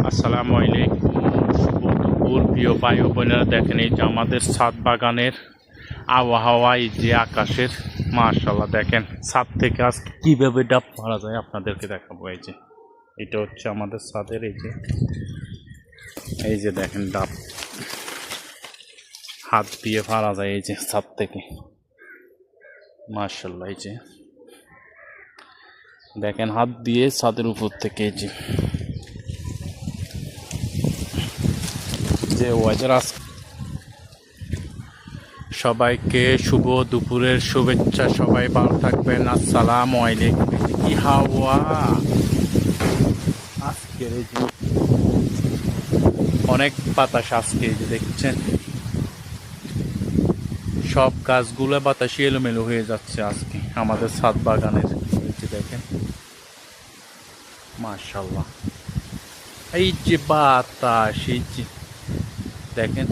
আসসালামু আলাইকুম। শুভ দুপুর প্রিয় ভাই ও বোনেরা, দেখেন এই যে আমাদের ছাদ বাগানের আবহাওয়া, এই যে আকাশের মাশাআল্লাহ, দেখেন ছাদ থেকে আজ কীভাবে ডাব মারা যায় আপনাদেরকে দেখাবো। এই যে এটা হচ্ছে আমাদের ছাদের, এই যে দেখেন ডাব হাত দিয়ে ফাড়া যায় এই যে ছাদ থেকে মাশাআল্লাহ। এই যে দেখেন হাত দিয়ে ছাদের উপর থেকে এই যে ওয়েদার। সবাইকে শুভ দুপুরের শুভেচ্ছা, সবাই ভালো থাকবেন। আসসালামু আলাইকুম। কি হাওয়া আজকের, এই যে অনেক বাতাস আজকে, এই যে দেখছেন সব গাছগুলো বাতাসে এলোমেলো হয়ে যাচ্ছে আজকে আমাদের ছাদ বাগানের। এই যে দেখেন মাশাআল্লাহ, এই যে বাতাস, এই যে দেখেন